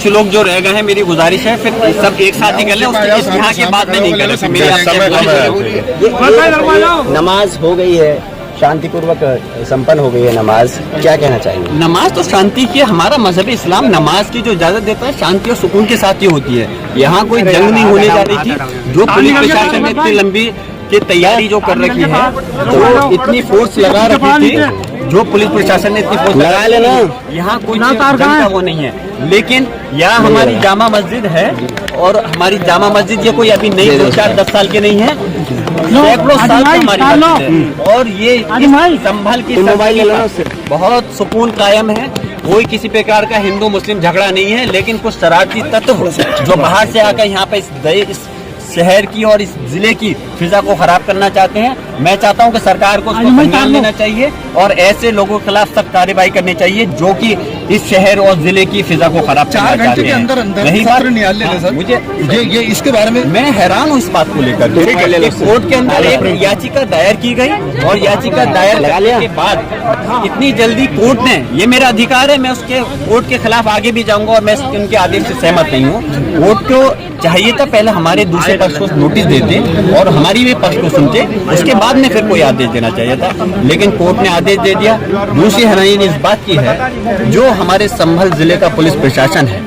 कुछ लोग जो रह गए हैं, मेरी गुजारिश है फिर सब एक साथ ही कर ले, उसके यहाँ के बाद में नहीं कर। नमाज हो गई है, शांतिपूर्वक संपन्न हो गई है नमाज, क्या कहना चाहिए? नमाज तो शांति की, हमारा मजहब इस्लाम नमाज की जो इजाजत देता है शांति और सुकून के साथ ही होती है। यहाँ कोई जंग नहीं होने जा रही थी। जो पुलिस प्रशासन ने इतनी लंबी की तैयारी जो कर रखी है, तो इतनी फोर्स लगा रखी थी, जो पुलिस प्रशासन ने इतनी फोर्स लगा लेना, यहाँ कोई जंग का वो नहीं है। लेकिन यहाँ हमारी जामा मस्जिद है, और हमारी जामा मस्जिद ये कोई अभी नहीं 2-4-10 साल के नहीं है, सैकड़ों साल की हमारी मस्जिद है। और ये संभल की बहुत सुकून कायम है। कोई किसी प्रकार का हिंदू मुस्लिम झगड़ा नहीं है, लेकिन कुछ शरारती तत्व जो बाहर से आकर यहाँ पे इस शहर की और इस जिले की फिजा को खराब करना चाहते हैं। मैं चाहता हूं कि सरकार को संज्ञान लेना चाहिए और ऐसे लोगों के खिलाफ सख्त कार्रवाई करनी चाहिए जो कि इस शहर और जिले की फिजा को खराब करना चाहते हैं। 4 घंटे के अंदर मुझे ये इसके बारे में मैं हैरान हूँ इस बात को लेकर। कोर्ट के अंदर एक याचिका दायर की गई, और याचिका दायर करने के बाद इतनी जल्दी कोर्ट ने, ये मेरा अधिकार है, मैं उसके कोर्ट के खिलाफ आगे भी जाऊंगा और मैं उनके आदेश से सहमत नहीं हूँ। कोर्ट को चाहिए था पहले हमारे दूसरे पक्ष को नोटिस देते और हमारी भी पक्ष को सुनते, उसके बाद में फिर कोई आदेश देना चाहिए था, लेकिन कोर्ट ने आदेश दे दिया। दूसरी हैरानी इस बात की है, जो हमारे संभल जिले का पुलिस प्रशासन है,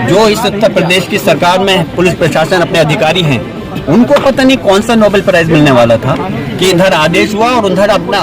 जो इस उत्तर प्रदेश की सरकार में पुलिस प्रशासन अपने अधिकारी हैं, उनको पता नहीं कौन सा नोबेल प्राइज मिलने वाला था कि इधर आदेश हुआ और उधर अपना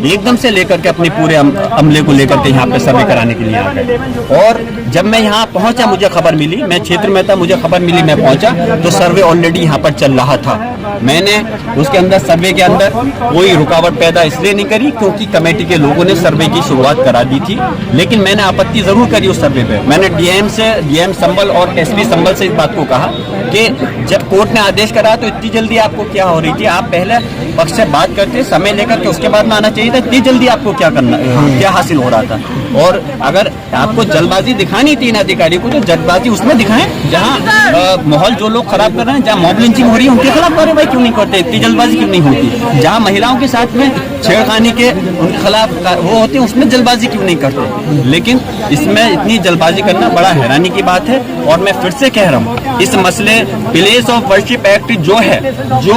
एकदम से लेकर के अपने पूरे अमले को लेकर के यहाँ पे सर्वे कराने के लिए आ गए। और जब मैं यहाँ पहुंचा, मुझे खबर मिली, मैं क्षेत्र में था, मुझे खबर मिली, मैं पहुंचा तो सर्वे ऑलरेडी यहाँ पर चल रहा था। मैंने उसके अंदर सर्वे के अंदर कोई रुकावट पैदा इसलिए नहीं करी क्योंकि कमेटी के लोगों ने सर्वे की शुरुआत करा दी थी, लेकिन मैंने आपत्ति जरूर करी उस सर्वे पे। मैंने डीएम संभल और एसपी संभल से इस बात को कहा कि जब कोर्ट ने आदेश करा तो इतनी जल्दी आपको क्या हो रही थी? आप पहले पक्ष से बात करते, समय लेकर के उसके बाद में आना चाहिए था। इतनी जल्दी आपको क्या करना, क्या हासिल हो रहा था? और अगर आपको जल्दबाजी दिखानी थी इन अधिकारी को, तो जल्दबाजी उसमें दिखाएं जहाँ माहौल जो लोग खराब कर रहे हैं, जहाँ मॉब लिंचिंग हो रही है, उनके खिलाफ कार्रवाई क्यों नहीं करते? इतनी जल्दबाजी क्यों नहीं होती? जहाँ महिलाओं के साथ में छेड़खानी के उनके खिलाफ वो होते हैं, उसमें जल्दबाजी क्यों नहीं करते? लेकिन इसमें इतनी जल्दबाजी करना बड़ा हैरानी की बात है। और मैं फिर से कह रहा हूँ, इस मसले प्लेस ऑफ वर्शिप एक्ट जो है, जो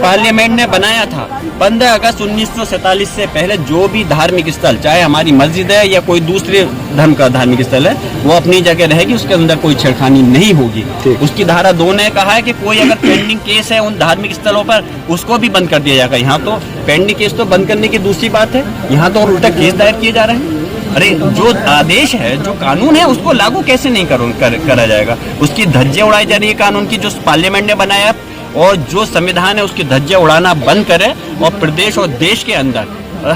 पार्लियामेंट ने बनाया था 15 अगस्त 1947 से पहले, जो भी धार्मिक स्थल, चाहे हमारी मस्जिद है या कोई दूसरे धर्म का धार्मिक स्थल है, वो अपनी जगह रहेगी, उसके अंदर कोई छेड़खानी नहीं होगी। उसकी धारा 2 ने कहा है कि कोई अगर पेंडिंग केस है उन धार्मिक स्थलों पर, उसको भी बंद कर दिया जाएगा। यहाँ तो पेंडिंग केस तो बंद करने की दूसरी बात है, यहाँ तो उल्टा केस दायर किए जा रहे हैं। अरे जो आदेश है, जो कानून है, उसको लागू कैसे नहीं करा जाएगा? उसकी धज्जियां उड़ाई जा रही है कानून की, जो पार्लियामेंट ने बनाया, और जो संविधान है उसकी धज्जियां उड़ाना बंद करे और प्रदेश और देश के अंदर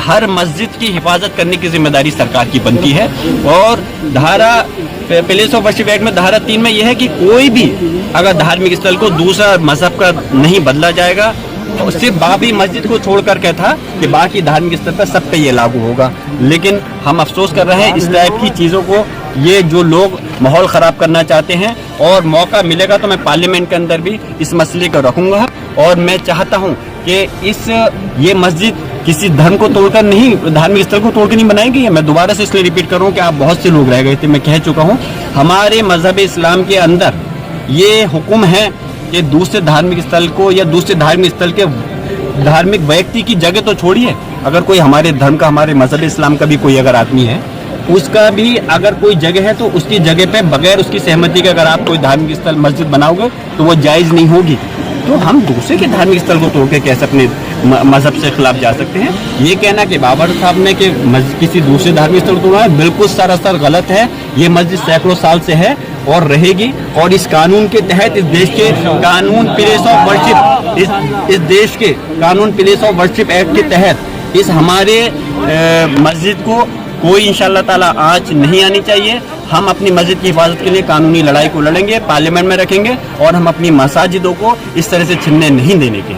हर मस्जिद की हिफाजत करने की जिम्मेदारी सरकार की बनती है। और धारा प्लेस ऑफ वर्शिप एक्ट में धारा 3 में यह है कि कोई भी अगर धार्मिक स्थल को दूसरा मजहब का नहीं बदला जाएगा, तो सिर्फ बाबरी मस्जिद को छोड़ करके था कि बाकी धार्मिक स्थल पर सब पे ये लागू होगा। लेकिन हम अफसोस कर रहे हैं इस टाइप की चीज़ों को, ये जो लोग माहौल ख़राब करना चाहते हैं, और मौका मिलेगा तो मैं पार्लियामेंट के अंदर भी इस मसले को रखूंगा। और मैं चाहता हूं कि ये मस्जिद किसी धर्म को तोड़कर नहीं, धार्मिक स्थल को तोड़कर नहीं बनाई गई है। मैं दोबारा से इसलिए रिपीट कर रहा हूँ कि आप बहुत से लोग रह गए थे, मैं कह चुका हूँ, हमारे मजहब इस्लाम के अंदर ये हुक्म है कि दूसरे धार्मिक स्थल को या दूसरे धार्मिक स्थल के धार्मिक व्यक्ति की जगह तो छोड़िए, अगर कोई हमारे धर्म का, हमारे मजहब इस्लाम का भी कोई अगर आदमी है, उसका भी अगर कोई जगह है तो उसकी जगह पे बगैर उसकी सहमति के अगर आप कोई धार्मिक स्थल मस्जिद बनाओगे तो वो जायज़ नहीं होगी। तो हम दूसरे के धार्मिक स्थल को तोड़ के कैसे अपने मजहब से खिलाफ जा सकते हैं? ये कहना कि बाबर साहब ने कि किसी दूसरे धार्मिक स्थल को तोड़ा है, बिल्कुल सरासर गलत है। ये मस्जिद सैकड़ों साल से है और रहेगी, और इस कानून के तहत, इस देश के कानून प्लेस ऑफ वर्शिप, इस देश के कानून प्लेस ऑफ वर्शिप एक्ट के तहत इस हमारे मस्जिद को कोई इंशाअल्लाह ताला आंच नहीं आनी चाहिए। हम अपनी मस्जिद की हिफाजत के लिए कानूनी लड़ाई को लड़ेंगे, पार्लियामेंट में रखेंगे, और हम अपनी मसाजिदों को इस तरह से छिनने नहीं देने के।